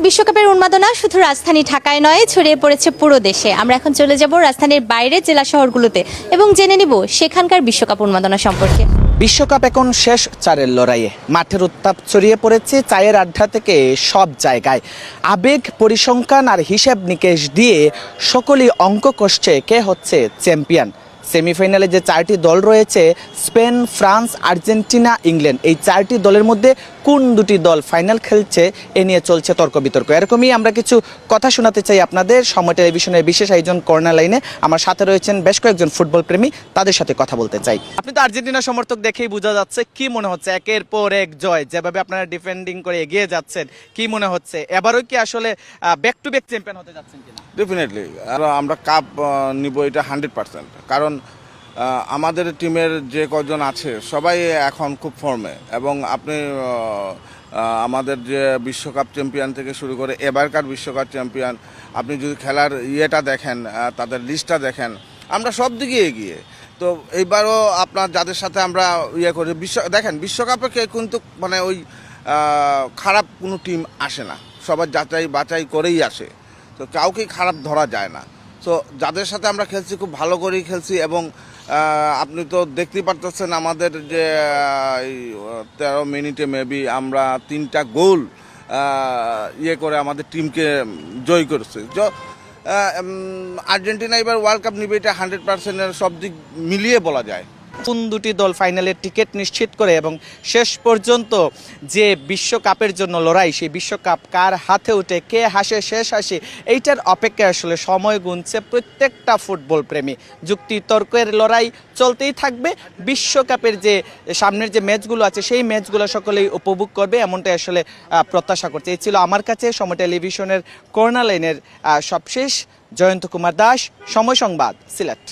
বিশ্বকাপের উন্মাদনা শুধু রাজধানী ঢাকায় নয়, ছড়িয়ে পড়েছে পুরো দেশে। আমরা এখন চলে যাব রাজধানীর বাইরের জেলা শহরগুলোতে এবং জেনে নিব সেখানকার বিশ্বকাপ উন্মাদনা সম্পর্কে। বিশ্বকাপ এখন শেষ চারের লড়াইয়ে। মাঠের উত্তাপ ছড়িয়ে পড়েছে চায়ের আড্ডা থেকে সব জায়গায়। আবেগ, পরিসংখ্যান আর হিসেব নিকেশ দিয়ে সকলেই অঙ্ক কষছে কে হচ্ছে চ্যাম্পিয়ন। সেমিফাইনালে যে চারটি দল রয়েছে, স্পেন, ফ্রান্স, আর্জেন্টিনা, ইংল্যান্ড, এই চারটি দলের মধ্যে কোন দুটি দল ফাইনাল খেলছে এ নিয়ে চলছে তর্ক বিতর্ক। এরকমই আমরা কিছু কথা শোনাতে চাই আপনাদের। সময় টেলিভিশনের বিশেষ আয়োজন কর্নার লাইনে আমার সাথে রয়েছেন বেশ কয়েকজন ফুটবল প্রেমী, তাদের সাথে কথা বলতে চাই। আপনি তো আর্জেন্টিনা সমর্থক, দেখেই বোঝা যাচ্ছে। কি মনে হচ্ছে একের পর এক জয়, যেভাবে আপনারা ডিফেন্ডিং করে এগিয়ে যাচ্ছেন, কি মনে হচ্ছে এবারও কি আসলে ব্যাক টু ব্যাক চ্যাম্পিয়ন হতে যাচ্ছেন কিনা? ডেফিনেটলি আমরা কাপ নিব, এটা 100%। কারণ আমাদের টিমের যে কজন আছে সবাই এখন খুব ফর্মে, এবং আপনি আমাদের যে বিশ্বকাপ চ্যাম্পিয়ন থেকে শুরু করে এবারকার বিশ্বকাপ চ্যাম্পিয়ন, আপনি যদি খেলার ইয়েটা দেখেন, তাদের লিস্টটা দেখেন, আমরা সব দিকে এগিয়ে। তো এইবারও আপনার যাদের সাথে আমরা ইয়ে করি দেখেন, বিশ্বকাপে কিন্তু মানে ওই খারাপ কোনো টিম আসে না, সবার যাচাই বাছাই করেই আসে, তো কাউকেই খারাপ ধরা যায় না। তো যাদের সাথে আমরা খেলছি খুব ভালো করেই খেলছি, এবং আপনি তো দেখতেই পারতেছেন আমাদের যে 13 মিনিটে মেবি আমরা 3টা গোল ইয়ে করে আমাদের টিমকে জয় করেছি। আর্জেন্টিনা এবার ওয়ার্ল্ড কাপ নিবে, এটা 100%-এর সব দিক মিলিয়ে বলা যায়। কোন দুটি দল ফাইনালের টিকিট নিশ্চিত করে এবং শেষ পর্যন্ত যে বিশ্বকাপের জন্য লড়াই, সেই বিশ্বকাপ কার হাতে উঠে, কে হাসে শেষ হাসি, এইটার অপেক্ষায় আসলে সময় গুনছে প্রত্যেকটা ফুটবল প্রেমী। যুক্তি তর্কের লড়াই চলতেই থাকবে। বিশ্বকাপের যে সামনের যে ম্যাচগুলো আছে, সেই ম্যাচগুলো সকলেই উপভোগ করবে, এমনটাই আসলে প্রত্যাশা করছে। এই ছিল আমার কাছে সময় টেলিভিশনের কর্নার লাইনের সবশেষ। জয়ন্ত কুমার দাস, সময় সংবাদ, সিলেট।